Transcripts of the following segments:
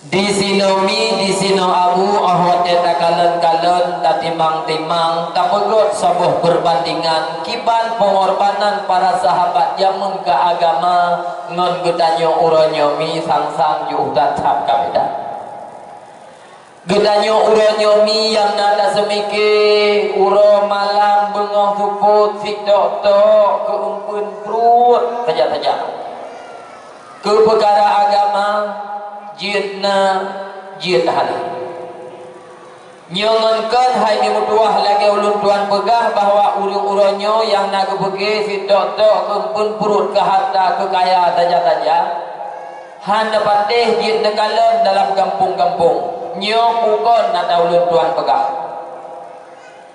Di sino mi, di sino abu, ahwat eta kalen-kalen, tatimang-timang, tapegot sabuh berbandingan, kiban pengorbanan para sahabat jamun ke agama, ngon gedanyo uronyo mi sang-sang juh tatap kabeda. Gedanyo uronyo mi yang nada semike, uro malam bengoh suput, sikdok-tok, keumpun perut, saja-saja. Ke perkara agama, jidna jid hali nyongonkan hai mimutuah lagi ulun tuan pegah bahwa urung-uronyo yang naga bege si tok-tok kempun perut ke harta ke kaya saja-saja handa patih jid negalon dalam kampung-kampung nyo pukon nata ulun tuan pegah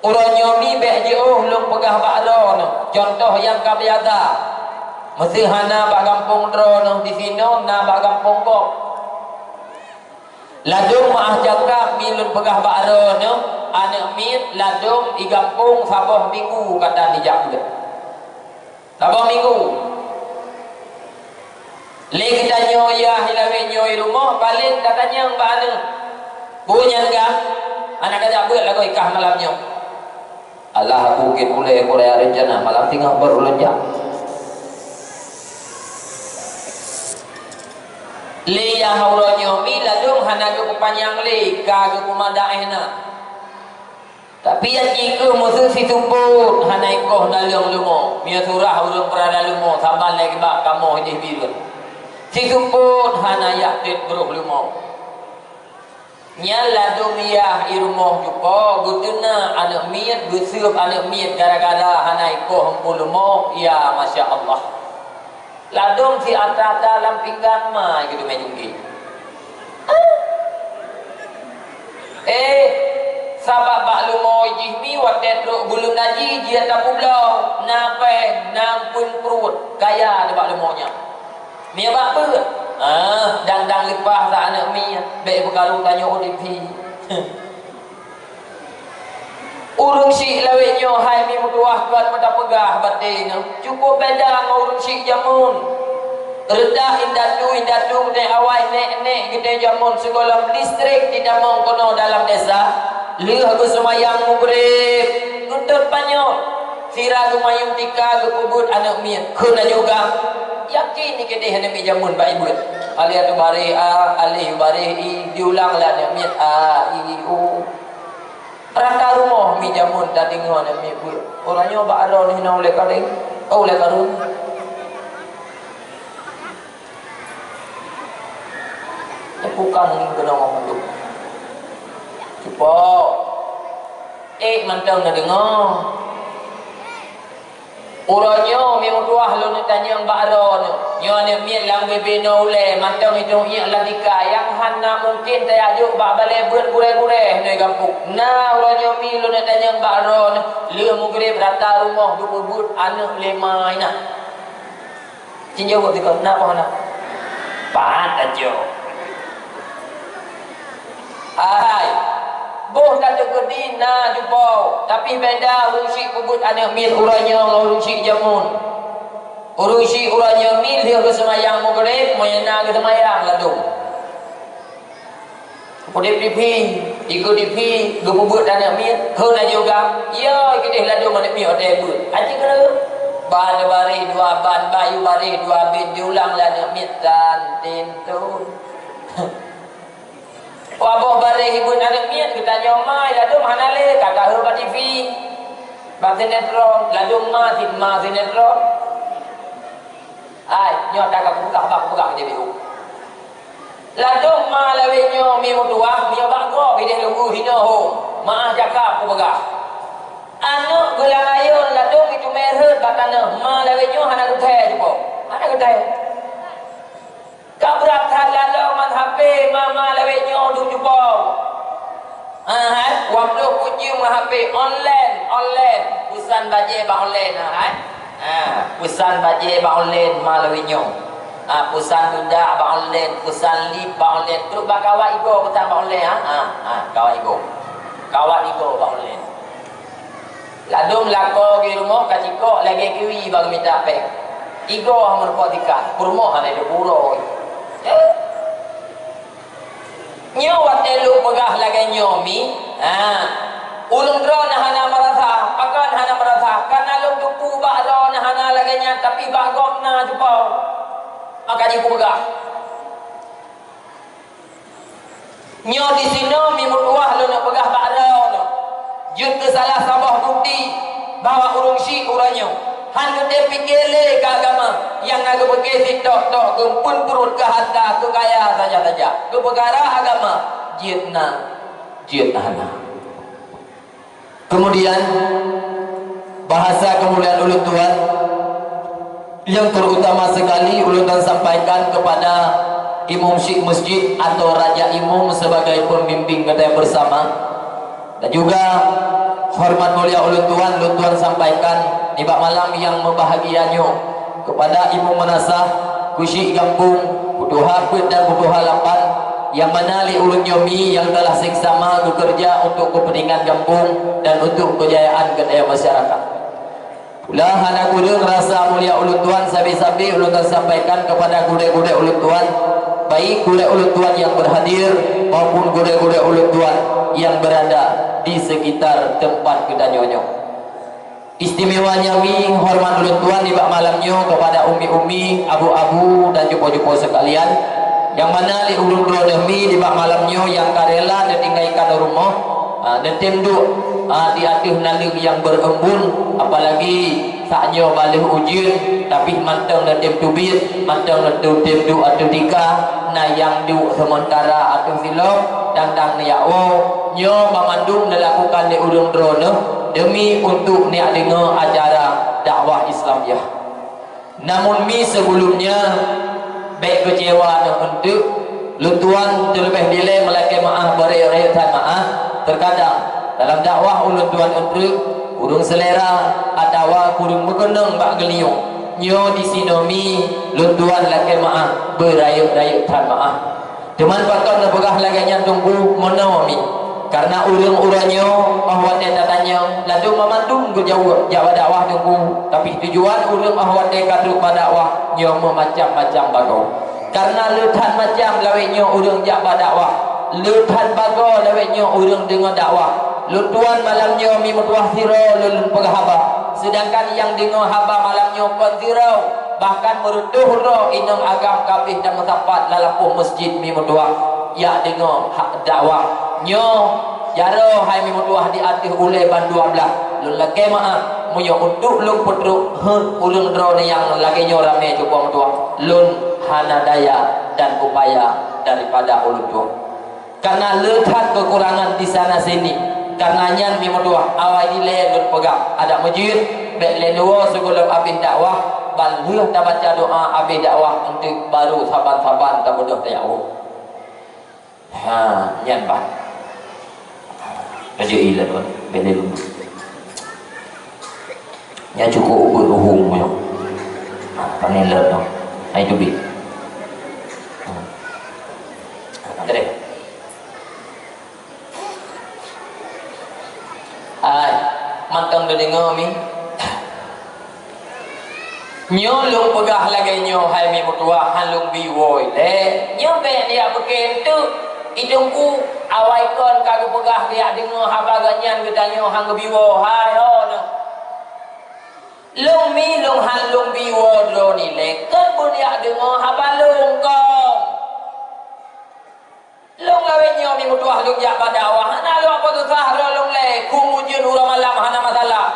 uronyo mi bek jauh ulun pegah bakro no. Contoh yang kabiasa mesti hana bak kampung dro no. Di sino na bak kampung kok ladung maah jakak milun pegah ba'ro no anak mit ladung igampung sabah minggu kata di jakak sabah minggu le kita nyoya hilawe nyoy rumah paling katanya mbak anu punya enggak anak kajak buat lagu ikah malamnya Allah mungkin boleh Korea rencana malam tinggal baru lenjak le yang hauronyo mi ladung hanaga kupanyang le kaga kumadaehna tapi yang jika musuh si tumput hanai koh dalam lumo mia surah urung berada lumo saban lagi bak kamu ini birun si tumput hanaya tit beruh lumo nya ladung ya irumoh jupo guduna anak miat gusup anak miat gara-gara hanai koh empul lumo ya masya Allah ladung si atas dalam pinggang mah gitu menjungki sabab bak lumoy jihmi watet ruk bulu naji jia tapu blau nape nampun perut kaya ada bak lumonya mia bak ber dang-dang lipah sa anak mia baik berkarung tanya ODP urung syik lawetnya hai mi mutuah kuat mata pegah batin cukup beda ngau urung syik jamun redah indatu ne awai nek gede jamun sekolah listrik tidak mau kono dalam desa lih aku semayang mubrib untuk panyol sira gumayung tika gepubut anak mi kuna juga yakin ni gede hana mi jamun ba ibu ali atu bare ali bare diulang lah anak mi iu raka rumah mi jamun tadi ngon mi bu orangnya ba aro ni na oleh karing oleh karun bukan kena ngomong tu cuba mantau na dengar orangnya mi mutuah lu ni tanya ba aro ni nyo ni mi lang bebe no oleh mantau itu nya ladika yang hana mungkin tayajuk ba bale beut gure-gure ni kampung nah orangnya mi lu ni tanya ba aro ni le mugrib rata rumah dubut anak lemai nah cinjau kok dikau nak apa nak pat aja hai boh tak tegedi na jupau tapi beda urung syik kubut anak mil uranya urung syik jamun urung syik uranya mil dia ke semayang maghrib moyana ke semayang ladung podep dipi ikut dipi ge kubut anak mil heuna juga ya kedih ladung anak mil ade but aji kana ban bari dua ban bayu bari dua bin diulang lah anak mil dan tentu wabah balik ibu anak miat kita nyomai ladung hanale kakak hurba TV bak sinetron ladung ma sinetron ai nyot kakak buka dia biru ladung ma lawe nyo mi mutuah mi bak go bideh lugu hino ho maah jakap ku begah anu gelang ayun ladung itu merhet bakana ma lawe nyo hana guthe jupo hana guthe kabrak thalalong man HP mama lawetnya duk jumpa waktu kunjung HP online pesan baje ba online pesan baje ba online malawetnya pesan bunda ba online pesan lip ba online terus ba kawat igo pesan ba online kawat igo ba online ladung lako di rumah kaciko lagi kiwi bagi minta pek igo hamun potikan kurmo hane de puro nyomi ulung dro nah hana merasa pakan hana merasa karena long tupu bak dro nah hana laganya tapi bak gok na jupau makanya ku begah nyo di sini mi mutuah lo nak begah bak dro no jut ke salah sabah bukti bahawa urung syik uranyo han gede pikirle ke agama yang naga berkesi tok ke pun perut ke harta ke kaya saja ke perkara agama jit hana. Kemudian bahasa kemuliaan ulun Tuhan yang terutama sekali ulun dan sampaikan kepada imam syekh masjid atau raja imam sebagai pembimbing kita bersama, dan juga hormat mulia ulun Tuhan sampaikan di malam yang membahagianya kepada ibu menasah kusyik kampung Butuh Hapit dan Butuh Halapan yang mana li ulun nyomi yang telah seksama bekerja untuk kepentingan kampung dan untuk kejayaan kedaya masyarakat. Pula hana kudu rasa mulia ulun Tuhan sabi-sabi ulun sampaikan kepada gudai-gudai ulun Tuhan, baik gudai ulun Tuhan yang berhadir maupun gudai-gudai ulun Tuhan yang berada di sekitar tempat kedanyonyo. Istimewanya mi hormat ulun Tuhan di bak malamnya kepada umi-umi, abu-abu dan jupo-jupo sekalian yang mana li ulun demi di bak malamnya yang karela dan tinggalkan rumah dan tenduk di atas nalih yang berembun, apalagi saatnya balik ujian tapi mantang dan tem tubit mantang dan tem du atau tiga na yang du sementara atau silap tang niao nyo memandung melakukan di ulun drone demi untuk ni dengar acara dakwah Islamiah. Namun mi sebelumnya baik kecewa dan untuk luntuan terlebih nilai melakukan maaf beri-berikan maaf. Terkadang dalam dakwah ulun Tuhan untuk kurung selera atau kurung mengenang bak geliung nyo di sinomi luntuan laki maaf beri-berikan maaf. Teman patut nak begah laganya tunggu menawami karena urang-urangnya ahwat dia tanya lalu memandung ke jawab dakwah tunggu tapi tujuan urang ahwat dia kaduk dakwah nyo macam-macam bagau karena letan macam lawenya urang jawab dakwah letan bagau lawenya urang dengan dakwah lutuan malamnya mi mutuah siro lulun pegahaba sedangkan yang dengar haba malamnya pun siro bahkan merutuh roh inang agam kabih dan metapat lalapuh masjid mi mutuah ya dengar hak dakwah nyo jaro hai mi mutuah di atas oleh ban 12 lun lagi maaf muyo untuk lung putruk ulun drone yang lagi nyo rame cukup mutuah lun hana daya dan upaya daripada ulun tuah karena letak kekurangan di sana sini karenanya mi mutuah awal ile lun pegang ada masjid bek lenuo sebelum habis dakwah balih tak baca doa habis dakwah untuk baru saban-saban tak bodoh tayawu nyan bah aja ilat bah beda dulu ya cukup beruhung yo paneler no ai dubi tadi ai mantang dah dengar mi nyolong pegah lagi nyo hai mi mutua halung biwoi le nyo be dia beken tu idungku awai kon kagu pegah dia dengar haba ganyan gedanyo hang biwo hai no long mi long halung biwo dro ni le kon pun dia dengar haba long kon long lawe nyo mi mutua long ja badawah na lo apa tu sah long le kumujun ura malam hana masalah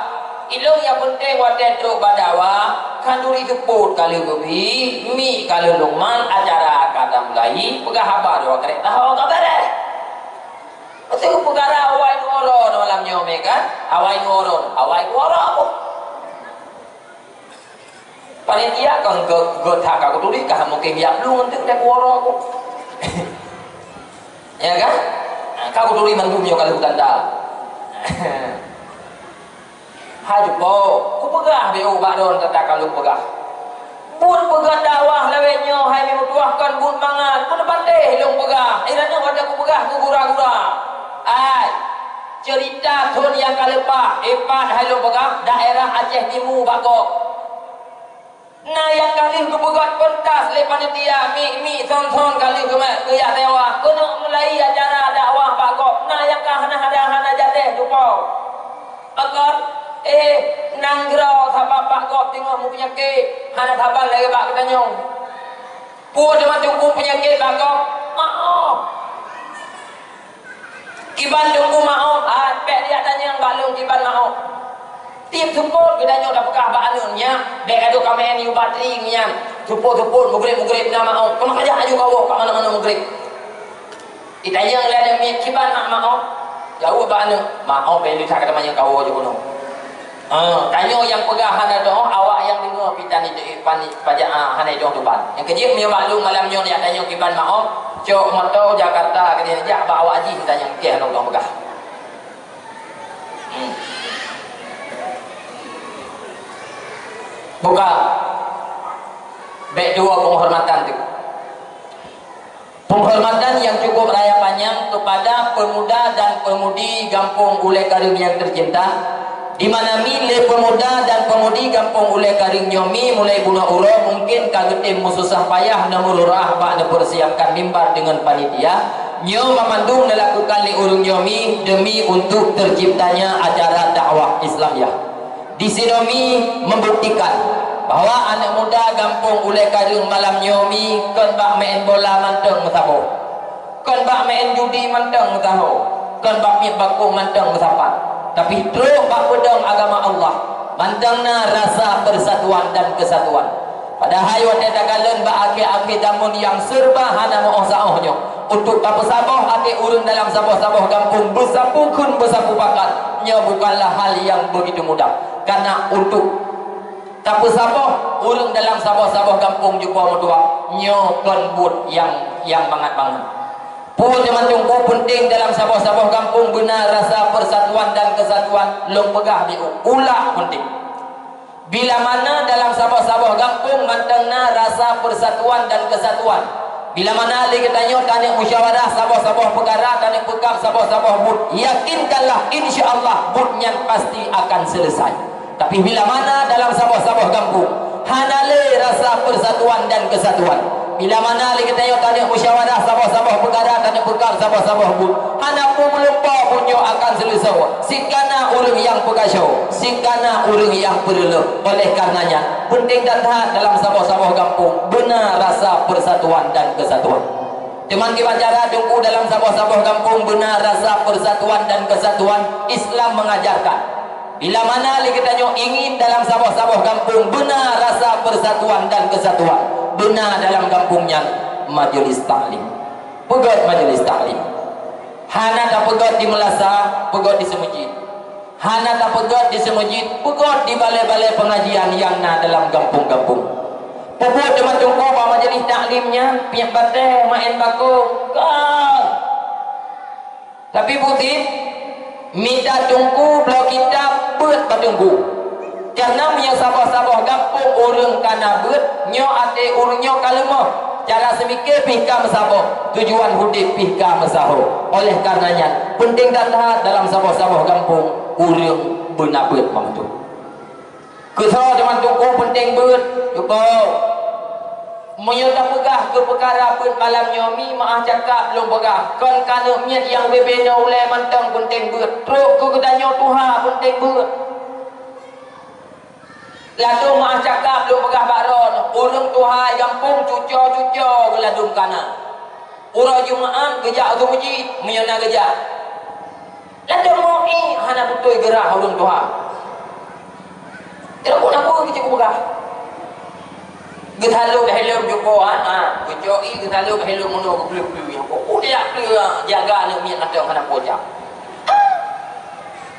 ilong yang penting wadah teruk badawa kanduri keput kali gobi mi kali lungman acara kata mulai pegah habar dua kereta hawa kabar betul perkara awai ngoron malam nyome kan awai ngoron apa panitia kan gothak aku tuli kah mungkin biak lu untuk dek woro aku ya kan kau tuli mandumnya kali hutan dah haju po ku pegah be ubah don kata kalau pegah pun pegah dakwah lawenyo hai mi mutuahkan bun mangan pun pandai long pegah iranya ada ku pegah ku gura-gura ai cerita thon yang kalepah epat hai long pegah daerah Aceh Timur bagok nah yang kali ku pegah pentas le panitia mi son kali ku ya tewa kono mulai acara dakwah bagok nah yang Agar nanggro thabang pak kau tengok mu penyakit hana thabang lagi pak katanya pun cuma tunggu penyakit pak kau maaf kiban tunggu maaf pek dia tanya balung kiban maaf tiap support katanya dah pekah balungnya dek adu kami ni bateri nya support mugrib nama maaf kamu aja aju kau kat mana-mana mugrib ditanya ngeliat mi kiban maaf jauh balung maaf beli tak kata banyak kau aja kono. Tanya yang pegahan ada awak yang dengar pitan itu pajak hanai dong depan. Yang kejip dia maklum malam nyo dia tanya kiban maaf, cok motor Jakarta ke dia jak bawa haji tanya ke dong pegah. Buka. Baik dua penghormatan tu. Penghormatan yang cukup raya panjang kepada pemuda dan pemudi Kampung Ulai Karim yang tercinta. Di mana milih pemuda dan pemudi Kampung Ulai Karing Nyomi mulai bulan uro mungkin kagetim mususah payah namururah bak persiapkan mimbar dengan panitia nyo memandung melakukan li urung Nyomi demi untuk terciptanya acara dakwah Islamiyah. Di sinomi membuktikan bahwa anak muda Kampung Ulai Karing malam Nyomi kon bak main bola manteng mutabo, kon bak main judi manteng mutaho, kon bak mit baku manteng mutapat. Tapi teruk bak pedang agama Allah mantangna rasa persatuan dan kesatuan pada hayat dagalan bak akhir-akhir damun yang serba hana mau saohnya untuk apa sabah akhir urun dalam sabah-sabah kampung bersapu kun bersapu pakat nya bukanlah hal yang begitu mudah karena untuk tak sabah urun dalam sabah-sabah kampung jumpa mutua nya kon but yang banget pun zaman tunggu penting dalam sabah-sabah kampung benar rasa persatuan dan kesatuan long pegah di ulah penting. Bila mana dalam sabah-sabah kampung mantengna rasa persatuan dan kesatuan. Bila mana lagi tanya tanya musyawarah sabah-sabah perkara tanya pekap sabah-sabah bud yakinkanlah insya-Allah budnya pasti akan selesai. Tapi bila mana dalam sabah-sabah kampung hanale rasa persatuan dan kesatuan. Bila mana lagi tanya musyawarah sabah-sabah perkara tanya pekap sabah-sabah bud hana pun lupa punyo akan selesai sikana urang yang pegasau sikana urang yang perlu oleh karenanya penting dan taat dalam sabah-sabah kampung benar rasa persatuan dan kesatuan teman kita cara tunggu dalam sabah-sabah kampung benar rasa persatuan dan kesatuan Islam mengajarkan bila mana lagi tanya ingin dalam sabah-sabah kampung benar rasa persatuan dan kesatuan benar dalam kampungnya majelis taklim pegot majelis taklim hana tak pegot di Melasa pegot di semujid hana tak pegot di semujid pegot di balai-balai pengajian yang na dalam kampung-kampung pegot teman tunggu bahawa majelis taklimnya pihak bateh main bakung kan tapi putih minta tunggu blok kita buat batunggu karena punya sabah-sabah kampung urang kana beut nyo ate urang nyo kalemah cara semikir pihka mesabah tujuan hudip pihka mesaho oleh karenanya penting dan taat dalam sabah-sabah kampung urang beuna beut mamtu kesah teman tuku penting beut cukup menyota pegah ke perkara beut malam nyomi maah cakap belum pegah kon kana miat yang bebena ulai mantang penting beut teruk ke kedanyo Tuhan penting beut ladung maah cakap belum pegah baron urang Tuhan kampung cuco-cuco geladung kana urang Jumaat gejak ke masjid menyona gejak ladung moi hana betul gerah urang Tuhan tidak pun apa kecik pegah getalu kehelum jukoan kecoi getalu kehelum mono ke belu-belu yang udah jaga nak miat ladung kana pojak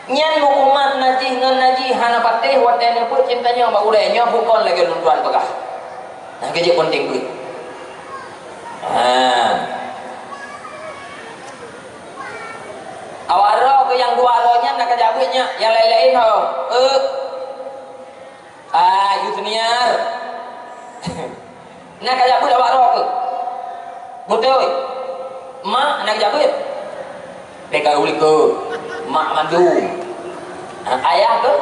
nyan hukumat najih ngan najih hana patih watene pun cintanya mbak ulai nya bukan lagi lunduan pegah nah kerja penting duit awak roh ke yang dua rohnya nak kerja duitnya yang lain-lain ho yutniar nak kerja duit awak roh ke betul mak nak kerja duit peka uli ke mak mandu ayah ke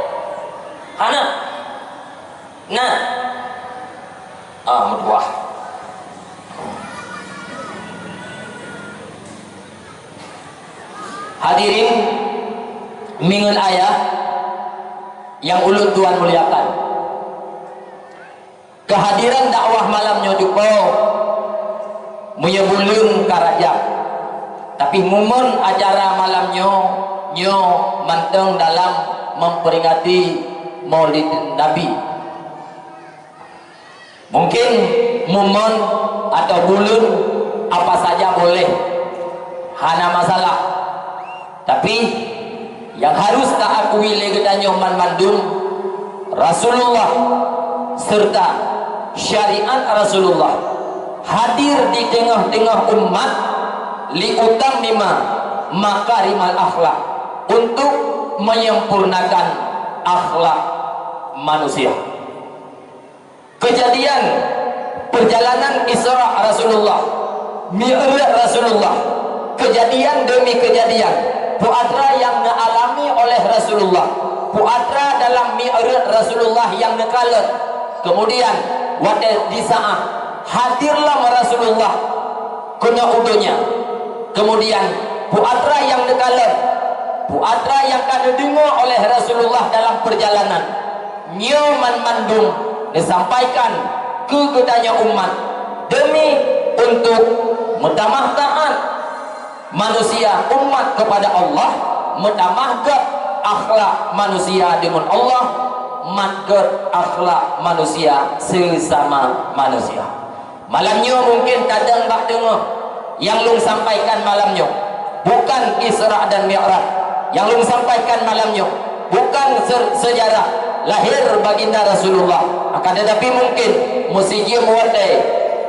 hana nah mertuah hadirin mingun ayah yang ulun tuan muliakan, kehadiran dakwah malamnya juga menyebulun karajak, tapi momen acara malamnya nyo manteng dalam memperingati Maulid Nabi. Mungkin momen atau bulan apa saja boleh, hana masalah. Tapi yang harus tak akui legetanya man mandum Rasulullah serta syariat Rasulullah hadir di tengah-tengah umat liutammima makarimal akhlak, untuk menyempurnakan akhlak manusia. Kejadian perjalanan Isra Rasulullah, Mi'raj Rasulullah, kejadian demi kejadian puatra yang dialami oleh Rasulullah, puatra dalam Mi'raj Rasulullah yang nekalet. Kemudian di saat hadirlah Rasulullah kena udunya, kemudian puatra yang nekalet, puatra yang akan didengar oleh Rasulullah dalam perjalanan nyoman mandung disampaikan ke gedanya umat demi untuk mentamah taat manusia umat kepada Allah, mentamah ke akhlak manusia dengan Allah, matker akhlak manusia sesama manusia. Malamnya mungkin kadang bak dengar yang lung sampaikan malamnya bukan Isra dan Mi'raj, yang lung sampaikan malamnya bukan sejarah lahir baginda Rasulullah, akan tetapi mungkin musiji muwadai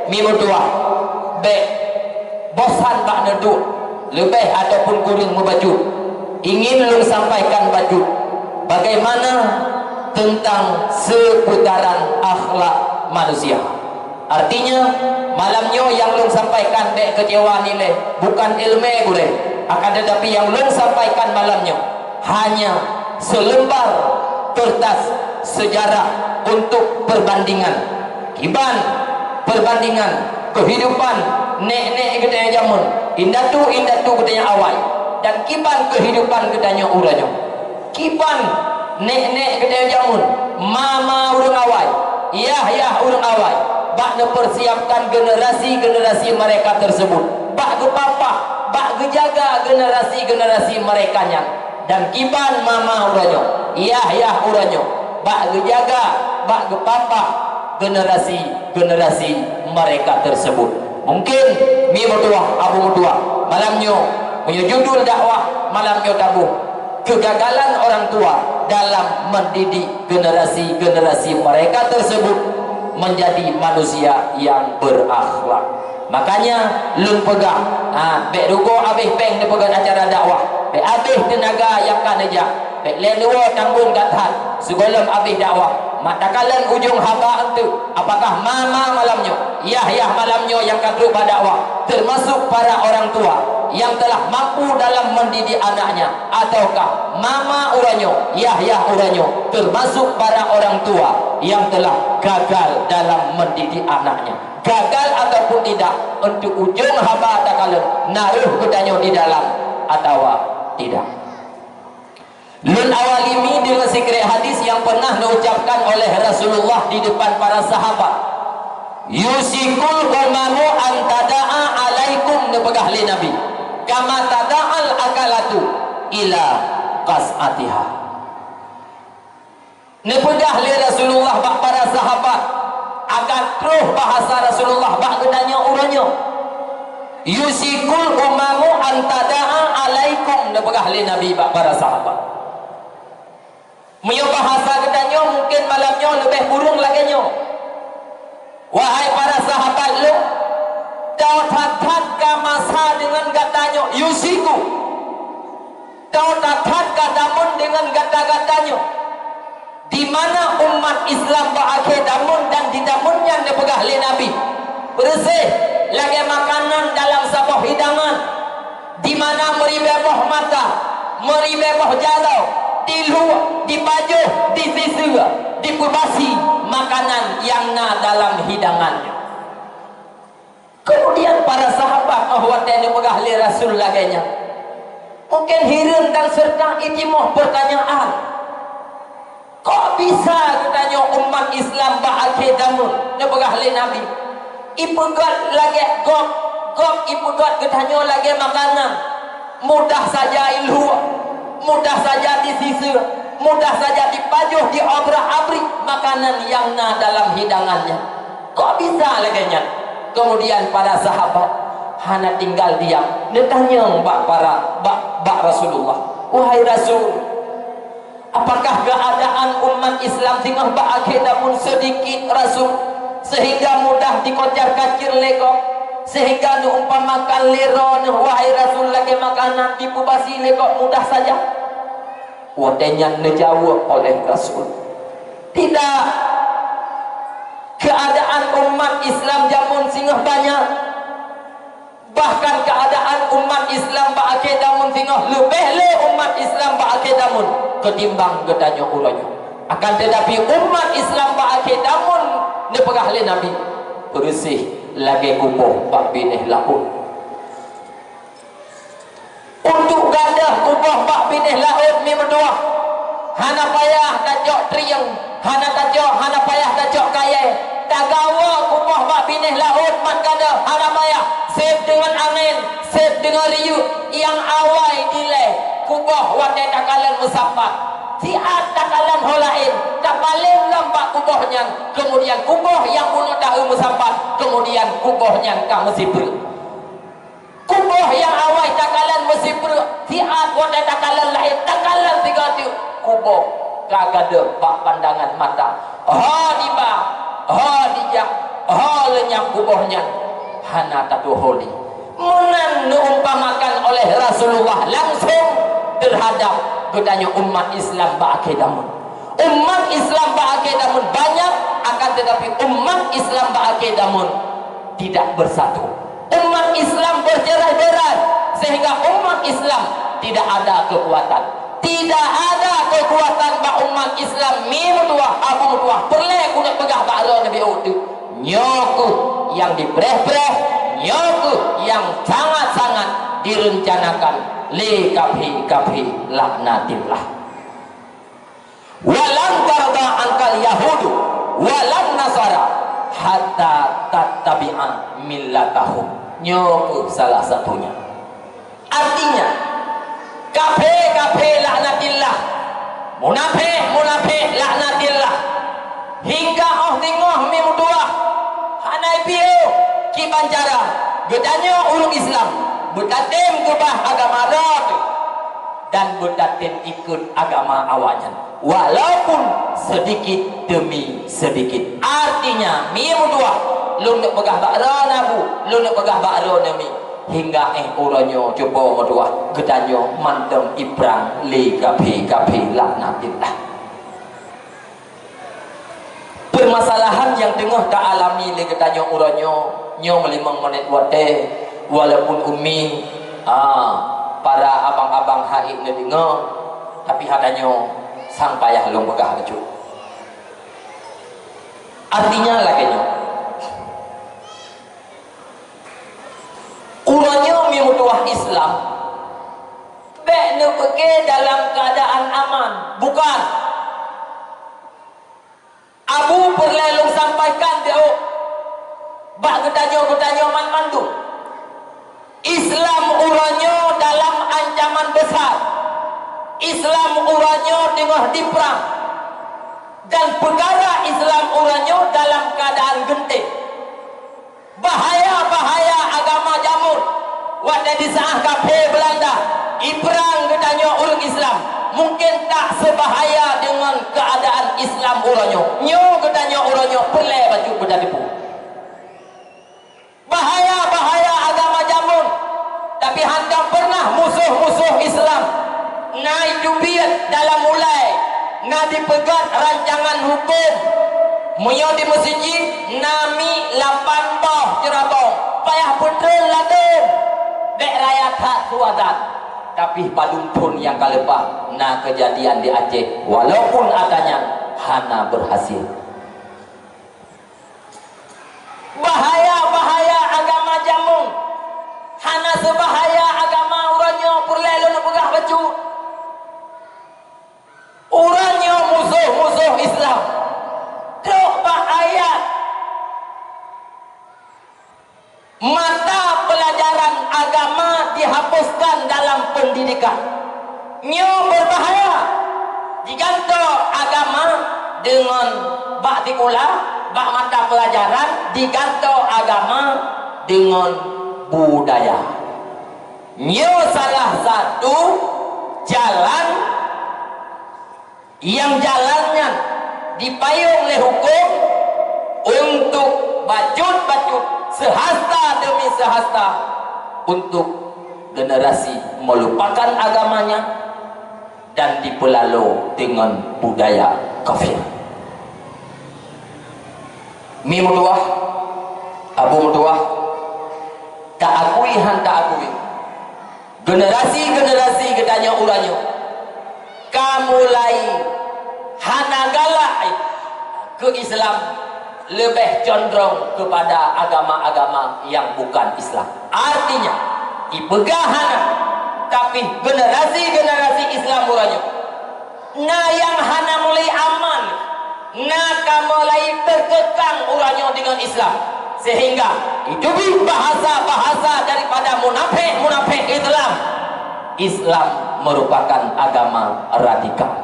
mimutua be bosan bak neduk lebih ataupun kurang membaju, ingin lung sampaikan baju bagaimana tentang seputaran akhlak manusia. Artinya malamnya yang lung sampaikan dek kecewa nilai bukan ilmu boleh, akan tetapi yang lung sampaikan malamnya hanya selembar kertas sejarah untuk perbandingan kiban, perbandingan kehidupan nek-nek gedanya jamun, indatu gedanya awal, dan kiban kehidupan gedanya uranya, kiban nek-nek gedanya jamun, mama urang awal, yah urang awal, bak persiapkan generasi mereka tersebut, bak ke papa, bak ke jaga generasi mereka nya, dan kiban mama uranyo, yah uranyo, bak ke jaga, bak ke papa generasi mereka tersebut. Mungkin mi mutua abu mutua malamnya punya judul dakwah malamnya tabu kegagalan orang tua dalam mendidik generasi mereka tersebut menjadi manusia yang berakhlak. Makanya lun pegang bek dugo abih peng dipegang acara dakwah, bek abih tenaga yang kaneja, bek leluwa tanggung gathat segolem abih dakwah. Matakalan ujung haba itu apakah mama malamnya, yah malamnya yang kadru pada dakwah, termasuk para orang tua yang telah mampu dalam mendidik anaknya, ataukah mama uranyo, yah uranyo, termasuk para orang tua yang telah gagal dalam mendidik anaknya, gagal ataupun tidak untuk ujung haba takalan naruh kedanyo di dalam atau tidak. Lun awalimi dengan sekret hadis yang pernah diucapkan oleh Rasulullah di depan para sahabat, yusikul umamu antada'a alaikum, nepegah li Nabi kama tada'al akalatu ila qas'atiha. Nepegah li Rasulullah bak para sahabat agar terus bahasa Rasulullah bak gedanya uranya, yusikul umamu antada'a alaikum, nepegah li Nabi bak para sahabat. Meyo bahasa gedanya mungkin malamnya lebih burung lagi nyo. Wahai para sahabat lu, kau tathat masa dengan katanya yusiku, kau tathat katamun dengan kata-katanya, di mana umat Islam berakhir damun dan di damunnya dipegah oleh Nabi bersih lagi makanan dalam sebuah hidangan, di mana meribah mata, meribah jalau, di luar, di baju, di sisi, di kubasi makanan yang dalam hidangannya. Kemudian para sahabat ahwatnya pegah li Rasul laganya mungkin hirun dan serta ijimoh pertanyaan, Kok bisa katanya umat Islam ba'akhir zaman dia pegah le Nabi ipegat lagi gop ipegat katanya lagi makanan mudah saja ilhu, mudah saja disisir, mudah saja dipajuh, diobrak-abrik makanan yang na dalam hidangannya. Kok bisa laganya? Kemudian para sahabat hana tinggal diam. Dia tanya bak Rasulullah, wahai Rasul, apakah keadaan umat Islam tengah berakhir namun sedikit Rasul sehingga mudah dikocar kacir lekok? Sehingga umpamakan liron wahai Rasul lagi makanan dipubasi lekok mudah saja. Wadanya dijawab oleh Rasul, tidak, keadaan umat Islam jamun singah banyak, bahkan keadaan umat Islam ba'akhir damun singah lebih le umat Islam ba'akhir damun ketimbang gedanya uranya. Akan tetapi umat Islam ba'akhir damun dipegah le Nabi bersih lagi kubur bak binih laut. Untuk gadah kubur bak binih laut mi berdua hana payah tajok triang, hana payah tajok kaya, tagawa kubur bak binih laut mat gadah hana payah save dengan angin, save dengan riuh yang awai dileh kubur wadai takalan musambat siat takalan holain tak paling lambat kubuhnya, kemudian kubuh yang bunuh tahu musambat, kemudian kubuhnya kang mesti ber kubuh yang awai takalan mesti ber siat wadai takalan lain takalan tiga tu kubuh kagada bak pandangan mata diba dijak lenyap kubuhnya hana tatu holi menan diumpamakan oleh Rasulullah langsung terhadap gedanya umat Islam ba'akhir zaman. Umat Islam ba'akhir zaman banyak, akan tetapi umat Islam ba'akhir zaman tidak bersatu. Umat Islam bercerai-berai sehingga umat Islam tidak ada kekuatan. Tidak ada kekuatan bak umat Islam mimtuah abu mutuah perleh kuda pegah ba'ala Nabi Udu nyoku yang dibreh-breh, nyoku yang sangat-sangat direncanakan li kafi laknatillah. Walan tarda ankal yahudu walan nasara hatta tattabi'a millatahum. Nyoku salah satunya. Artinya kafe laknatillah, munafik laknatillah, hingga tengok mimduah hanai piu kibancara gedanya ulung Islam berdatim kubah agama Arab dan berdatim ikut agama awalnya walaupun sedikit demi sedikit. Artinya mimduah lu nak pegah bakra nabu, lu nak pegah bakra nami hingga uranyo coba meduah gedanyo mantem ibrang li kafi laknatillah. Permasalahan yang tengah tak alami li gedanyo uranyo nyo melimang menit wate walaupun umi para abang-abang haid ngedengar tapi hadanya sang payah long begah kecu. Artinya lagi nyo uranya mimutuah Islam bek ne pergi dalam keadaan aman, bukan Abu perlelung sampaikan dia bak gedanyo man mandu Islam uranyo dalam ancaman besar, Islam uranyo tengah diperang, dan perkara Islam uranyo dalam keadaan genting. Bahaya agama jamur wadah di saat kafir Belanda iperang gedanyo urang Islam mungkin tak sebahaya dengan keadaan Islam uranyo nyo gedanyo uranyo perle baju berdadipu. Bahaya agama jamun, tapi hendak pernah musuh-musuh Islam naik dubiat dalam mulai na dipegat rancangan hukum muyo di masjid nami 8 boh jeratong payah betul laden dek rakyat hak suadat tapi paduntun yang kalepah na kejadian di Aceh walaupun adanya hana berhasil. Bahaya agama jamung hana sebahaya agama uranyo purlelo na pegah baju uranyo musuh diteruskan dalam pendidikan. Nyo berbahaya jika agama dengan bak tikulah, bak mata pelajaran, diganto agama dengan budaya. Nyo salah satu jalan yang jalannya dipayung oleh hukum untuk bacut-bacut sehasta demi sehasta untuk generasi melupakan agamanya dan dipelalu dengan budaya kafir. Mi mutuah, abu mutuah, tak akui han tak akui. Generasi-generasi gedanya uranyo, kamulai hanagala ke Islam lebih condong kepada agama-agama yang bukan Islam. Artinya, ibegahana tapi generasi-generasi Islam uranyo. Nah yang hana mulai aman, nah kamulai terkekang uranyo dengan Islam, sehingga itu bahasa-bahasa daripada munafik Islam. Islam merupakan agama radikal.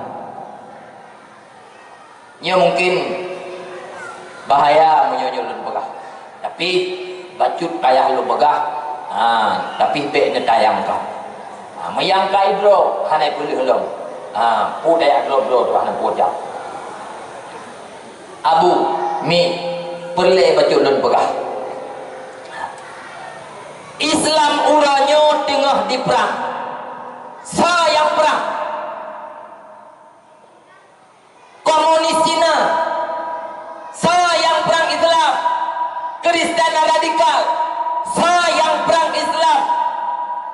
Nya mungkin bahaya menyonyol lu begah, tapi bacut kaya lu begah, tapi be ne tayang kau. Mayangkai bro, hanai pulih long. Pu daya bro tu hanai pojak. Abu mi perle bacut lu begah. Islam uranyo tengah di perang. Sayang perang. Komunis Cina sayang perang Islam. Kristen radikal sayang perang Islam.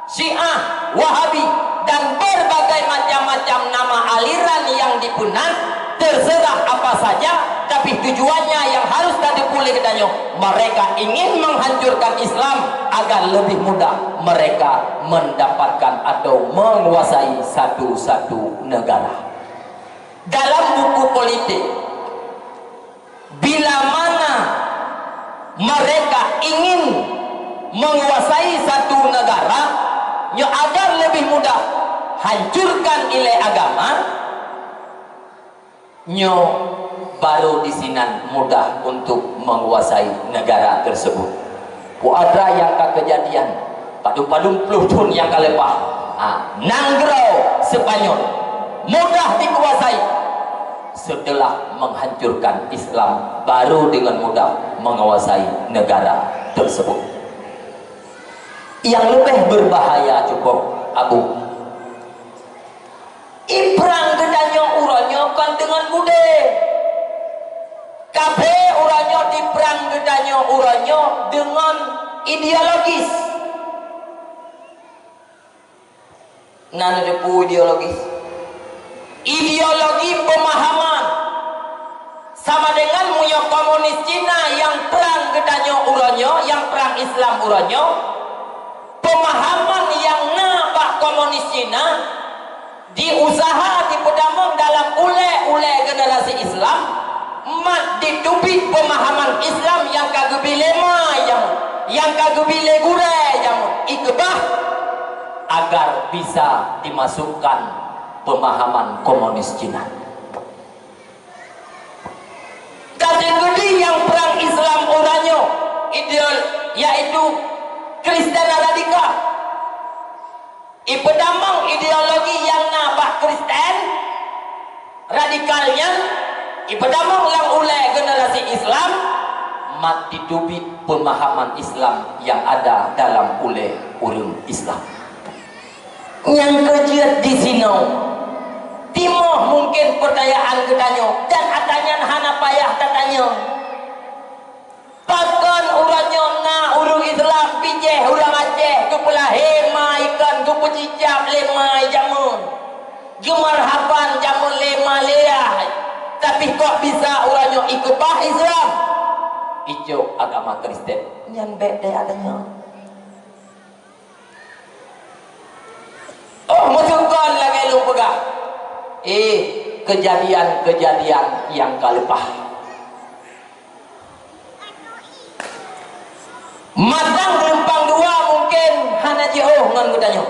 Syiah, Wahabi dan berbagai macam-macam nama aliran yang dipunang, terserah apa saja, tapi tujuannya yang harus tadi pulih katanya, mereka ingin menghancurkan Islam agar lebih mudah mereka mendapatkan atau menguasai satu-satu negara. Dalam buku politik, bila mana mereka ingin menguasai satu negara, agar lebih mudah hancurkan nilai agama, baru di sini mudah untuk menguasai negara tersebut. Ada yang kejadian padung-padung Pluton yang kalepah, Nangrau Spanyol mudah dikuasai. Setelah menghancurkan Islam, baru dengan mudah menguasai negara tersebut. Yang lebih berbahaya cukup Abu, iprang gedanyo uranyo kan dengan bude. Kabe uranyo diperang gedanyo uranyo dengan ideologis. Nana depu ideologis. Ideologi pemahaman sama dengan muyo komunis Cina yang perang gedanyo uranyo, yang perang Islam uranyo. Pemahaman yang nabak komunis Cina diusaha dipedamang dalam ule generasi Islam, mat ditubik pemahaman Islam yang kagubile jamu, yang kagubile gure jamu ikebah, agar bisa dimasukkan pemahaman komunis Cina. Kategori yang perang Islam oranyo ideal yaitu Kristen radikal. Ipedamang ideologi yang nabak Kristen radikalnya, ipedamang lang ule generasi Islam, mat ditubik pemahaman Islam yang ada dalam ule urung Islam. Yang kerja di sini timoh mungkin pertanyaan ketanyo dan adanya hana payah katanya. Pakan uranyo na urung Islam pijeh urang Aceh kepelah hema ikan kepecicap lema jamun gemarhaban jamun lema leah, tapi kok bisa uranyo ikebah Islam ijo agama Kristen nyan beda adanya. Oh musukon lagi lu pegah kejadian-kejadian yang kalepah. Matang lempang dua mungkin hana jauh ngan katanya.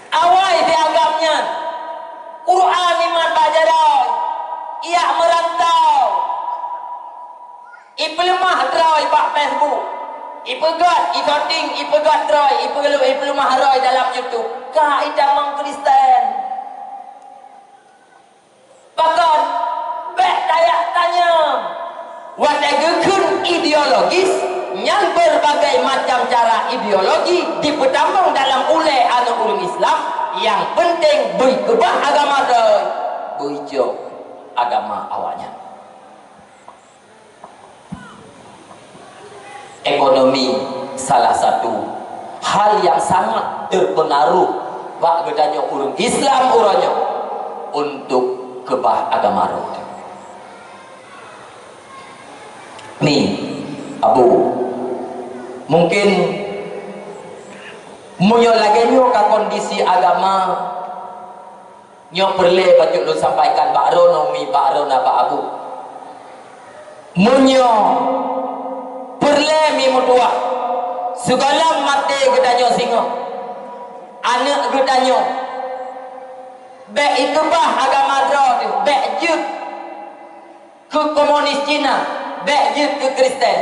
Awai dianggapnya Quran iman baca dah. Ia merantau. Iplemah droy pak Facebook. Ipegat, isoting, ipegat droy, iplemah droy dalam YouTube. Kaidah mang Kristen. Bahkan bek dayak tanya. Wadagekun ideologis yang berbagai macam cara ideologi dipetambang dalam ulai anak ulung Islam. Yang penting berkebah agama droy, berjauh agama awalnya. Ekonomi salah satu hal yang sangat terpengaruh bak gedanya urang Islam urangnya untuk kebah agama roh. Nih Abu mungkin munyo lagi nyo ka kondisi agama nyo perle bajuk lu sampaikan bakro nomi bakro na Pak Abu munyo perle mi mutua segala mate gedanyo singo anak gedanyo be itu bah agama dro be jut ke komunis Cina be jut ke Kristen.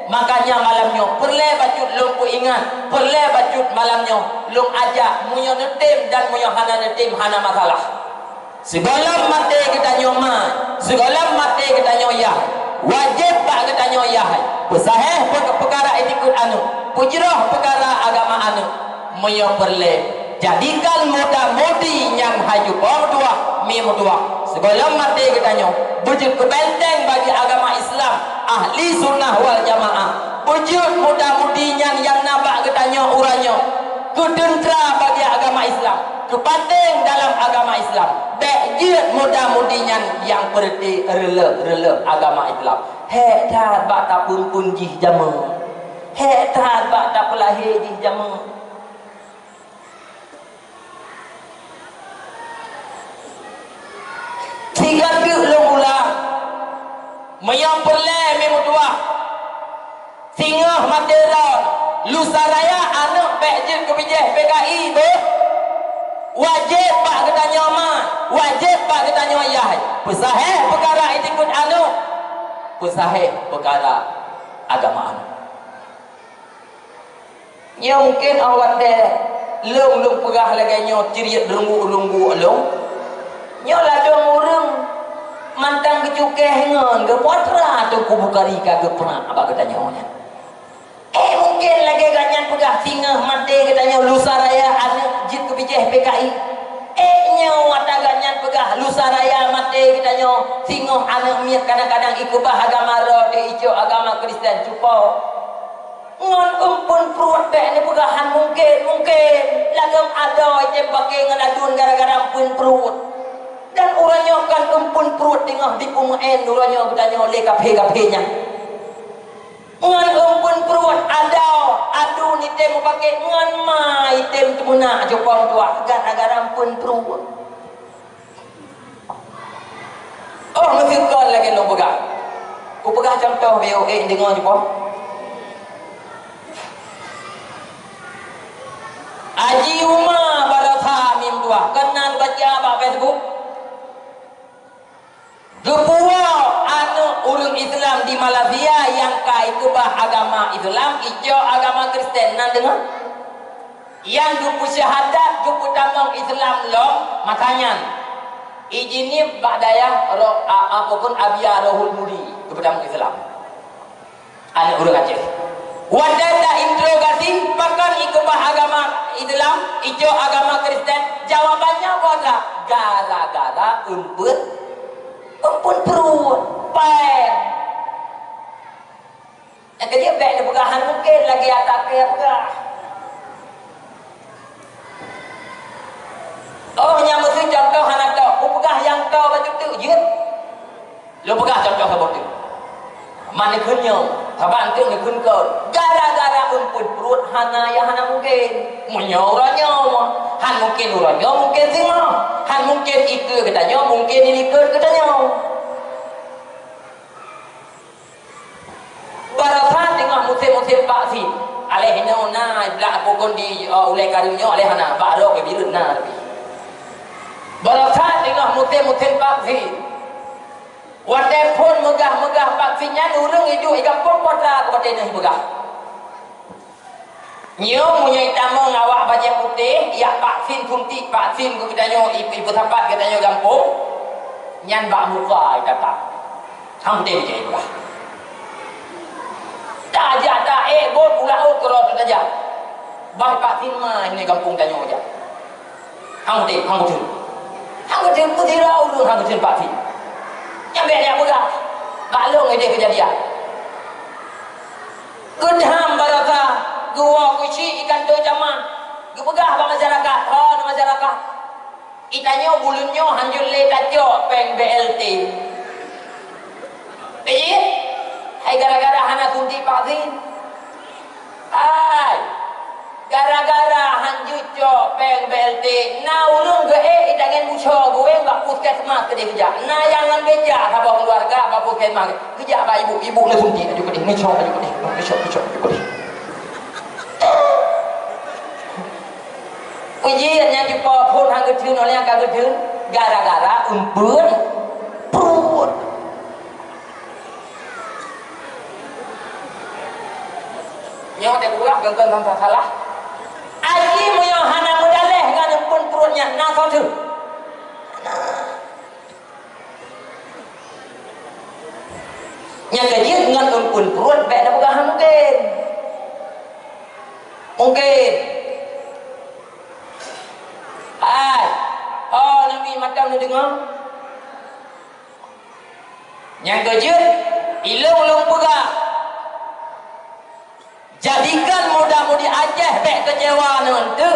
Makanya malamnya perle bacut lung ku ingat perle bacut malamnya lung ajak munyo netim dan munyo hana netim hana masalah segala mate kita nyoma segala mate kita nyoyah wajib pak kita nyoyah pesaheh perkara etikut anu pujrah perkara agama anu munyo perle jadikan muda-mudi yang haju berdua mi berdua segala mate kita nyo wujud kebenteng bagi agama Islam ahli sunnah wal jamaah wujud muda-mudinya yang nabak ketanya uranya kedentra bagi agama Islam kepenting dalam agama Islam bejut muda-mudinya yang berarti rele agama Islam hetar bak tak pun jih jamu hetar bak tak pelahir jih jamu. Tiga long ulang mayang perle memu dua singa materan lusa raya anak bejil kebijeh PKI tu wajib pak ketanya man wajib pak ketanya ayah pesaheh perkara itikut anu pesaheh perkara agama anu nya mungkin awak deh lung pegah lagi nyo ciriat runggu alung nyo ladong urang mantang kecukeh ngon ke potra tu kubu karika ke pernah apa katanya nya mungkin lagi ganyan pegah singa mati katanya lusa raya anak jit kebijeh PKI nyo wata ganyan pegah lusa raya mati katanya singa anak miat kadang-kadang ikubah agama roh de ijo agama Kristen cupo ngon umpun perut be ni pegahan mungkin lagam ada item pakai ngeladun gara-gara pun perut dan orangnya kan umpun perut tengah di pumaen orangnya bertanya oleh kafe-kafenya ngan umpun perut ada aduh ni tem pakai ngan mai tem temuna jopong tua gara-gara umpun perut oh mesti kau lagi lo pegang ku pegang contoh BOA dengar jopong Haji Umar Baratha mim tua kenan baca apa Facebook Gepuau anu urang Islam di Malaysia yang kai kebah agama Islam ijo agama Kristen nan dengar yang gepu syahadat gepu tamang Islam long makanya ijini badaya apapun abia rohul mudi gepu tamang Islam anu urang Aceh wadata interogasi bahkan ikubah agama Islam ijo agama Kristen jawabannya apa gara-gara umpun perut pen yang kerja baik dia pegahan mungkin lagi atak kaya pegah oh yang mesti contoh anak kau pegah yang kau baju tu jut lu pegah contoh kau tu mana kenyang kapan tu ni kun kau gara-gara umpun perut hana ya hana mungkin menyoranya han mungkin uranya mungkin singa han mungkin ikut katanya mungkin ini ikut katanya barasan tengah musim mutim pak si aleh no na blak pokon di ulai karunya aleh hana baro ke birun na lebih barasa tengah mutim pak si wadah pun megah pak si nya urang hidup ikan pun kota kepada ini megah nyo punya tamu ngawak baju putih ya pak sin kunti pak sin ku kita nyo ibu tempat kita nyo gampung nyan bak muka kita tak sampai dia juga tak aja tak bot ulah kalau tu aja bah pak sin mah ini kampung tanya aja hang tu putih rau lu hang tu pak sin nyampe dia buka balong ide kejadian gedham barata gua kuci ikan tu zaman gepegah bang masyarakat ikannya bulunnya hanjur le tajo peng BLT hai gara-gara hana kunti paksin hai gara-gara hanjur jo peng BLT na ulung ke idangan muco gue bak puskesmas ke dia kerja na jangan beja sabah keluarga bak puskesmas kerja bak ibu na kunti aju ke dia muco ujian yang jumpa pun hang gedun oleh yang gedun gara-gara umpun perut nyawa tak buat gangguan tanpa salah aji moyo hana modaleh ngan umpun perutnya na satu yang gaji dengan umpun perut baik nak pegang mungkin Nabi macam ni dengar yang kerja ilung pegang jadikan mudah-mudi Aceh baik kecewa nanti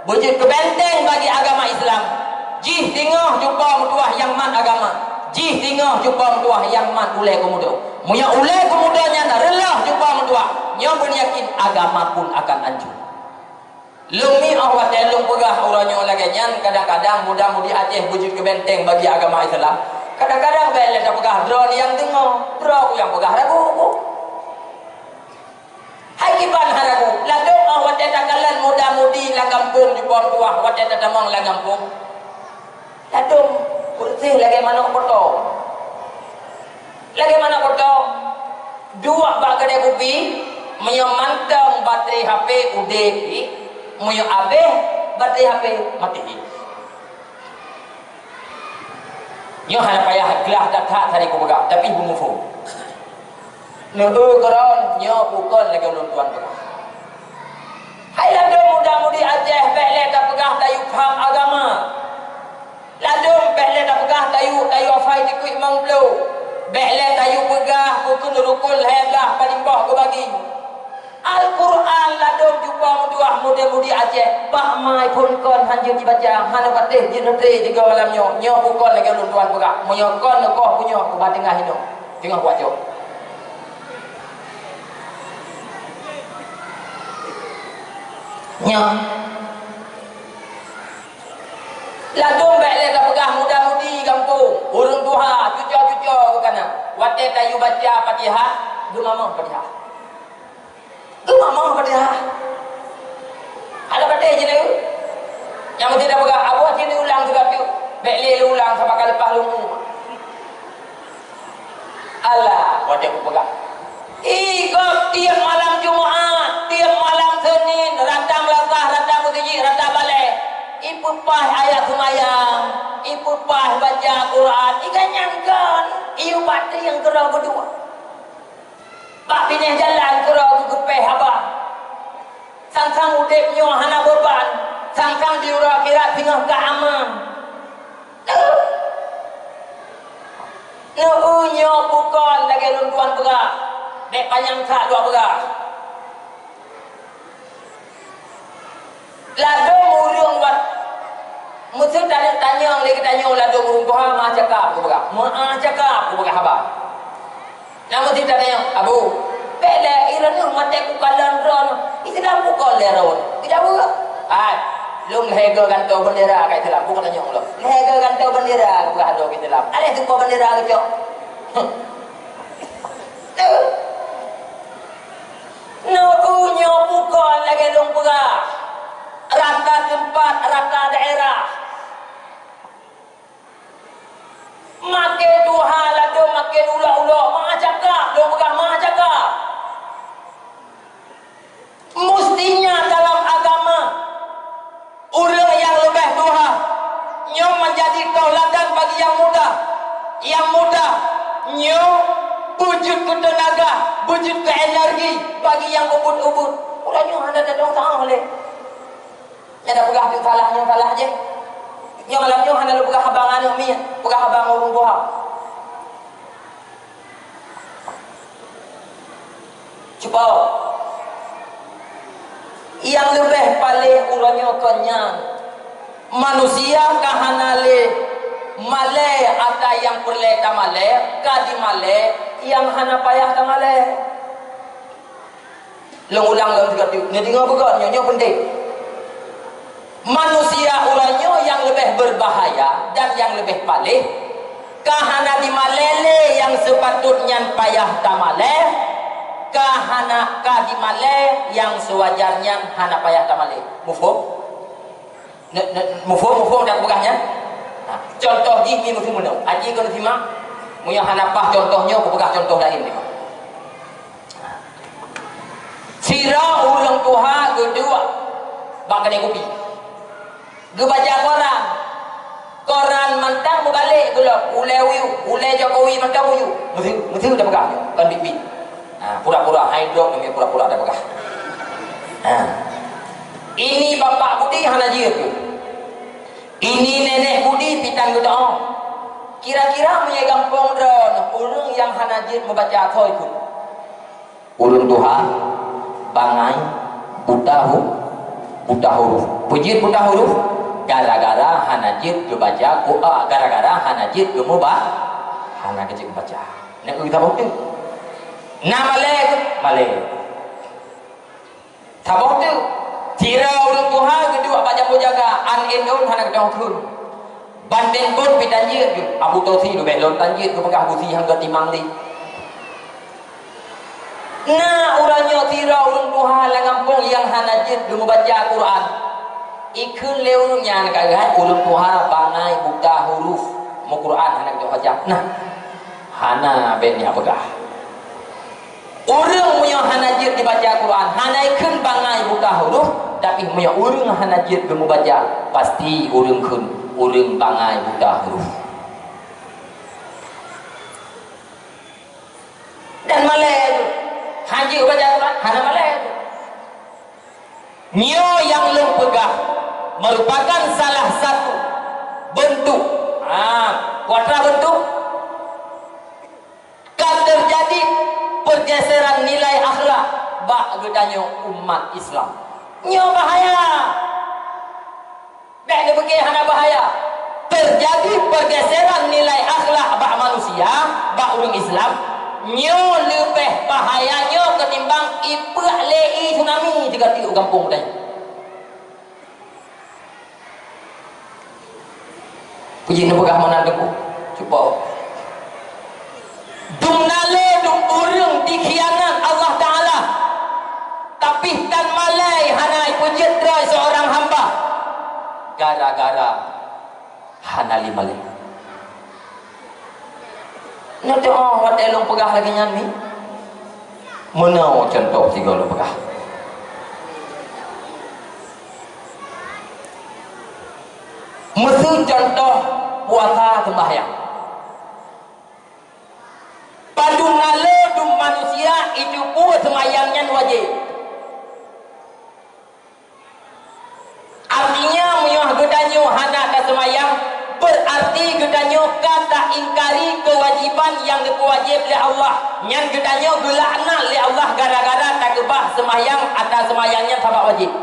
wujud kebenteng bagi agama Islam jih tengah jumpa mutuah yang man agama jih tengah jumpa mutuah yang man ulai kemuda muya ulai kemudanya relah jumpa mutuah yang pun yakin agama pun akan hancur lumi awak telung pegah orangnya lagi nyan kadang-kadang mudah-mudi Aceh wujud kebenteng bagi agama Islam kadang-kadang bela dah pegah drone yang tengok drone yang pegah ragu hakiban haragu lagu awak tetakalan mudah-mudi la kampung di bawah tuah awak tetamang la kampung lagu bersih lagi mana potong dua bagai kopi menyemantang baterai HP udah moyo abe baterai HP mati nyo hana payah gelah dak tadi ko bagak tapi ibu mufo no geron nyo pukul lagi ulun tuan bagak hai ladum mudah-mudi Aceh pekle tak pegah tayu faham agama ladum pekle tak pegah tayu afai dikuit mangplo pekle tayu pegah pukul rukul heblah palimbah ko bagi Al-Quran ladum jumpa muduah muda-mudi Aceh pak mai pun kon hanjur dibaca hana patih jinutri juga malam nyo pukul lagi ulun tuan pegak moyo kon lekoh punya ke tengah hino tengah kuat jo nyo ladum bek le pegah muda-mudi kampung urung tuha cucu kana wate tayu baca Fatihah gemamah Fatihah mama pada ada pada je ni yang mesti dah pegang abah sini ulang juga tu bek ulang sampai kali lepas lu alah wajah aku pegang tiap malam Jumaat tiap malam Senin ratang latah ratang bergaji ratang balik ibu pah ayat semayang ibu pah baca Quran ikan nyangkan ibu bateri yang kerah berdua pak pineh jalan kerah gepeh abang sang-sang udipnya hana beban sang-sang diura kira tengah keaman nu'unya bukan lagi luntuan berat dek panjang tak dua berat lado murung buat mesti tanya lagi tanya lado murung Tuhan mah cakap aku berat cakap aku berat abang namun tidak tanya abu bela iranu mate ku kalan ron Islam ku koleron tidak buka lung lehega ganto bendera kat Islam bukan tanya Allah lehega ganto bendera bukan ada kat Islam ada tu bendera ke cok berah. Rata tempat, rata daerah. Makin Tuhan ada, makin ulah-ulah. Mak cakap, dia berah mak cakap. Mestinya dalam agama, orang yang lebih Tuhan, nyom menjadi tauladan bagi yang muda. Yang muda, nyom wujud ke tenaga, wujud ke energi bagi yang ubud-ubud. Orangnya ada datang tak boleh. Yang dah pegah tu salah je. Yang malamnya hanya lu pegah abang anak mi, pegah abang orang tua. Cuba. Yang lebih paling orangnya kenyang. Manusia kahanale male ada yang perle tamale, kadi male yang hana payah tamale. Ulang dalam tiga tiup. Ni dengar bukan? Nyonya penting. Manusia orangnya yang lebih berbahaya dan yang lebih paling kahana di malele yang sepatutnya payah tamale, kahana kadi male yang sewajarnya hana payah tamale. Mufhum? Mufhum tak pegahnya? Nah, contoh di mi mufhum mana? Aji kau simak. Muya hana pah contohnya aku pegah contoh lain ni. Sira ulang Tuhan kedua bang kedai kopi. Ge baca koran mantang berbalik gelap ulai Jokowi mantang uyu mesti dah pegang kan bibi. Pura-pura hidrok ni pura-pura dah pegang. Ini bapak budi hana jir tu. Ini nenek budi pitang gedak. Kira-kira punya gampang dah orang yang hana jir membaca thoi pun. Urun Tuhan bangai buta huruf. Pujit buta huruf gara-gara hanajid ke baca gara-gara hanajid ke mubah hana kecil baca. Nak kita bukti. Nama Malay. Tabok tu. Tira urut Tuhan kedua baca jaga an endon hana kedong thun. Banding pun pitanjir Abu Tausi lu belon tanjir ke pegah busi hangga timang di. Nah orangnya tira urut Tuhan lah ngampung yang hanajid lu membaca Quran. Ikun leunya kagak ulun Tuhan bangai buta huruf mu Quran hana kita baca. Nah hana betnya pegah. Orang yang hanajid dibaca Quran hana ikun bangai buta huruf tapi punya orang hanajid gemu baca pasti orang kun orang bangai buta huruf. Dan Malay tu haji baca Quran hana Malay tu. Nyo yang lem pegah merupakan salah satu bentuk kuatra bentuk kan terjadi pergeseran nilai akhlak bak gedanya umat Islam. Nyo bahaya. Bek dia pergi hana bahaya. Terjadi pergeseran nilai akhlak bak manusia, bak orang Islam. Nyo lebih bahayanya ketimbang iprak lei tsunami tiga tiuk kampung tadi. Puji nu pegah mana debu. Cuba. Dum nale dum urang dikhianat Allah Taala. Tapi tan malai hanai pujit drai seorang hamba. Gara-gara hanali malai. Nanti wat elong pegah lagi nyani. Menau contoh tiga lu pegah. Mesti contoh puasa sembahyang. Padung ngale dum manusia itu pun sembahyangnya wajib. Artinya muyah gedanyo hana tak sembahyang berarti gedanyo kata ingkari kewajiban yang diwajib oleh Allah. Nyan gedanyo gelakna oleh Allah gara-gara tak gebah sembahyang atau sembahyangnya sabab wajib.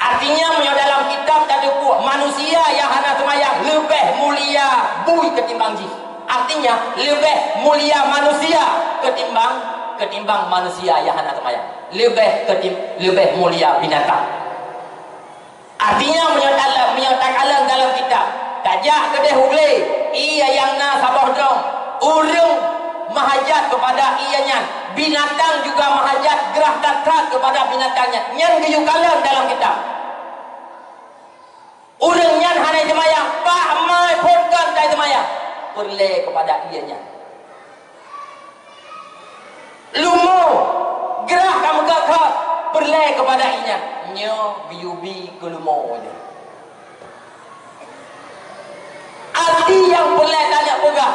Artinya dalam kitab tadi manusia yang hana semayang lebih mulia bui ketimbang jin. Artinya lebih mulia manusia ketimbang manusia yang hana semayang. Lebih mulia binatang. Artinya menyatakan dalam kitab tajak kedai hugle ia yang na sabah dong urung mahajat kepada ianya binatang juga mahajat gerah tatrat kepada binatangnya. Nyan geyu kalam dalam kitab. Urang nyan hanai jemayang, pak mai ponkan dai jemayang. Perle kepada ianya. Lumo gerah kamu gakak perle kepada ianya. Nyo biubi ke lumo je. Arti yang perle tanya pegah.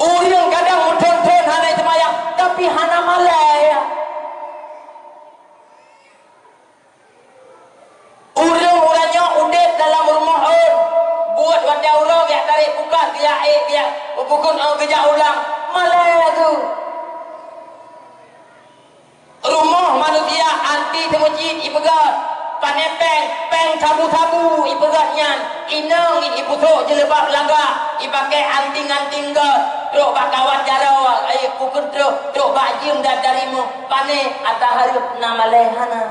Urang kadang muton-ton hanai jemayang, tapi hana malai ya. Urang-urangnya udet dalam rumah on. Buat wadah ulang yang tarik buka dia pukul kerja ulang malai tu. Rumah manusia anti temujid ipegat panepeng peng tabu-tabu ipegatnya inang iputuk jelebab langga ipakai anting-anting gat truk bakawat jarau ai pukul truk bajim dan darimu pane atah hareup nama lehana.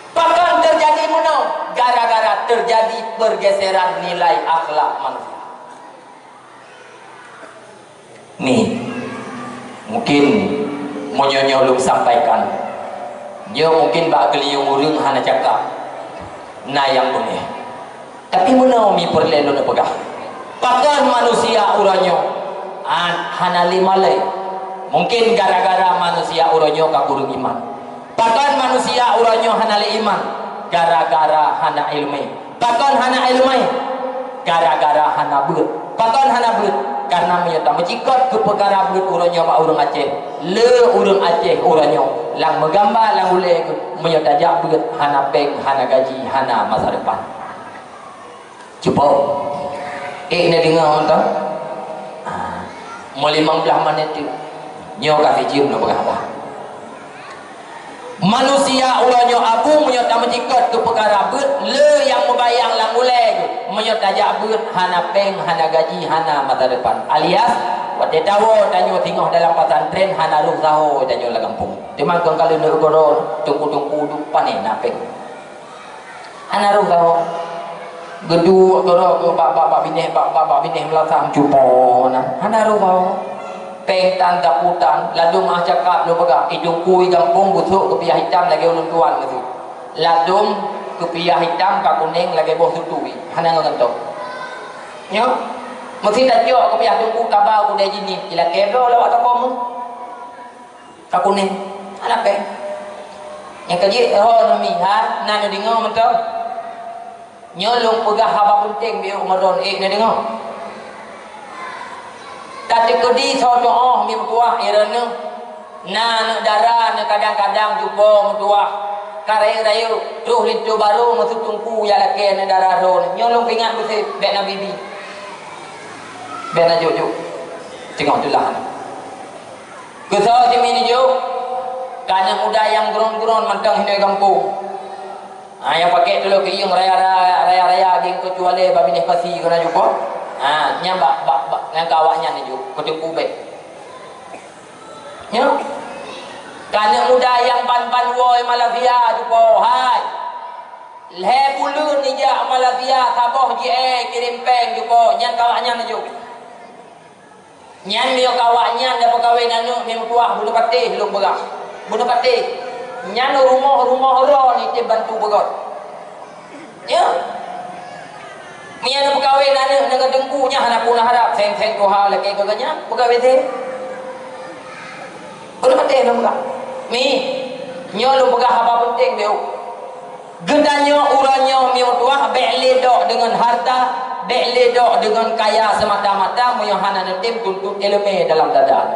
Bahkan terjadi menang gara-gara terjadi pergeseran nilai akhlak manusia. Nih, mungkin monyo belum sampaikan. Dia mungkin bak geliung urang hana cakap. Nah yang boleh. Tapi menau mi perlelo na pegah. Bahkan manusia uranyo hana limalai. Mungkin gara-gara manusia uranyo kakurung iman. Bahkan manusia uranyo hana iman gara-gara hana ilmu. Bahkan hana ilmu gara-gara hana beut. Bahkan hana beut karena menyata mencikot ke perkara beut uranyo pak urang Aceh. Le urang Aceh uranyo lang megambar lang ule menyata jak beut hana peng, hana gaji, hana masa depan. Cuba nak dengar entah. Mau 15 minit tu nyo kasih cium nak berapa. Manusia ulanyo abu menyota mencikot ke perkara beut le yang membayang lang uleng menyota jak beut hana peng, hana gaji, hana masa depan. Alias wate tawo tanyo tengok dalam pesantren hana ruh saho tanyo la kampung. Timan kong kalau nak goron tungku-tungku dupan na peng. Hana ruh saho. Gedu goro bapa binih melasam cupo na. Hana ruh saho. Peng tan taputan ladum ah cakap lu pegah hidung kui kampung busuk kepiah hitam lagi ulun tuan gitu ladum kepiah hitam ka kuning lagi boh tutui hana ngantok nyo mesti tak jok kepiah tungku tabau ku dai jini ila kebo lawat takom ka kuning hana peng yang kaji ho mi ha nan dengar mentau nyo lung pegah haba penting bi umaron na dengar. Tadi kedi sodoh mi mutuah irana na darah na kadang-kadang jumpa mutuah kare rayu ruh litu baru masuk tungku ya laki na darah ron nyolong pingat mesti bek na bibi bek na jojo tengok tulah kesal sini jo kana muda yang gron-gron mantang hinai kampung yang pakai dulu ke yang raya geng kecuali babinih pasi kena jumpa nyambak yang kawaknya ni juga kutung kubek nyo kana muda yang pan-pan woi Malaysia jupo hai le bulu ni ja Malaysia saboh je kirim peng jupo nyan kawaknya ni juga nyan dia kawaknya da pegawai nanu mi tuah bunuh patih belum berak bunuh patih nyan rumah ro ni te bantu begot ya Mian pegawai nana dengan dengkunya hana puna harap seng-seng tuha lagi kaganya pegawai teh. Boleh mati lu buka. Mi nyo lu buka apa penting beu. Gendanya uranyo mi tuah beledok dengan harta, beledok dengan kaya semata-mata moyo hana netim tuntut ilmu dalam dada.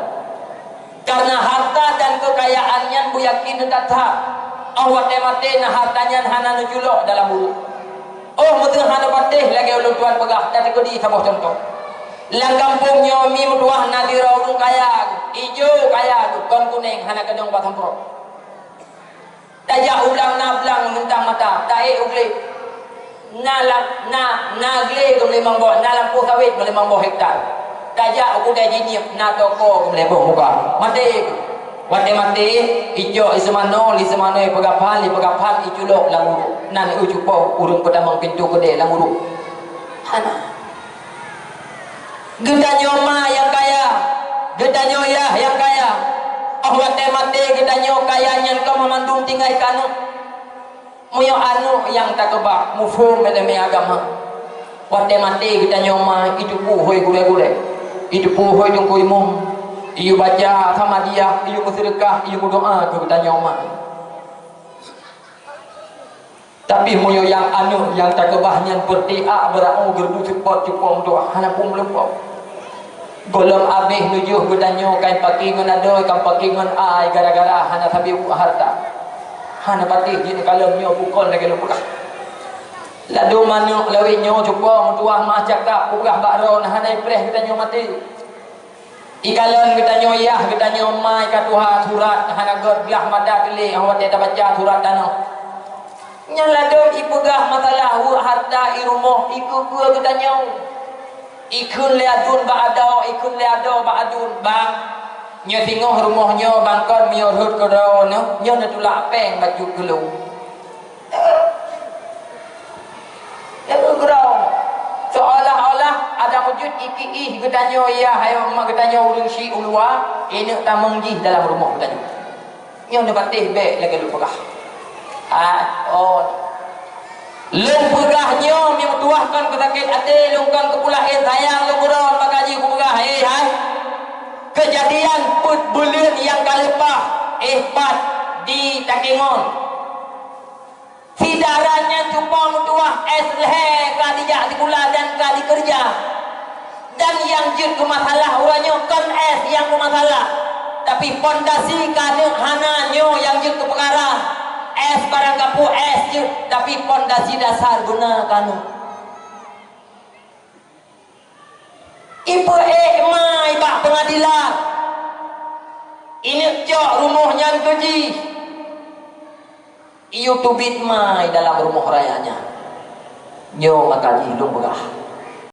Karena harta dan kekayaannya bu yakin tetap awak mati na hartanya hana nujulok dalam mulut. Oh mesti hana patih lagi ulun tuan pegah tadi kodi sama contoh lang kampung nyomi mutuah nadira urung kaya ijo kaya kon kuning hana kedong patampro tajak ulang nablang mentang mata tae ugle nagle kemelimang boh nalampu sawit melimang boh hektar tajak aku dah jinyip na toko kemeleboh muka mati mati ijo ismano pegapal iculok languru nan ujupo urung pedamang pintu gede languru hana Gedanyo ma yang kaya, gedanyo ya yang kaya. Allah mate gedanyo kaya yang kau memandung tinggal kanu. Muyo anu yang tak kebak mufhum dalam agama. Wate mate gedanyo ma itu puhoi gule-gule. Itu puhoi dong kuimum. Iyo baca sama dia, iyo bersedekah, iyo berdoa ke gedanyo ma. Tapi muyo yang anu yang tak kebahnya bertiak berau gerdu cepat cepat doa hana pun lepas. Golong abih nujuh gedanyo kain pakingan ada kan pakingan ai gara-gara hana sabi harta. Hana patih jin kalau nyo pukul lagi lupa. Ladu manu lawi nyo cuba mutuah macak tak pugah bakro nah hana ipreh gedanyo mati. Ikalon gedanyo yah gedanyo mai ka Tuhan surat hana god biah madah pilih awak dia baca surat danau. Nya ladu ipegah masalah harta i rumah iku gua gedanyo. Ikun liadun ba'adau ikun liadau ba'adun bang nyo tingoh rumahnya bangkon mio hut kero no nyo na tulak peng baju gelu kero seolah-olah ada wujud iki gedanyo ya hayo mak gedanyo urung si ulwa ini tamang jih dalam rumah gedanyo nyo na batih be lagi lu pegah lung pegahnya mi tuahkan ke sakit hati lungkan kepulahin sayang lu kurang makaji ku pegah hai kejadian put bulan yang kalepah ihbat di Takingon sidarannya cuma mutuah es lehe kadijak di kula dan kadi kerja dan yang jid ke masalah uranya kan es yang ke masalah tapi pondasi kadang hananyo yang jid ke perkara es barang kapu es je tapi pondasi dasar guna kanu ibu mai bak pengadilan ini cok rumahnya keji iyo tubit mai dalam rumah rayanya nyo makaji hidung begah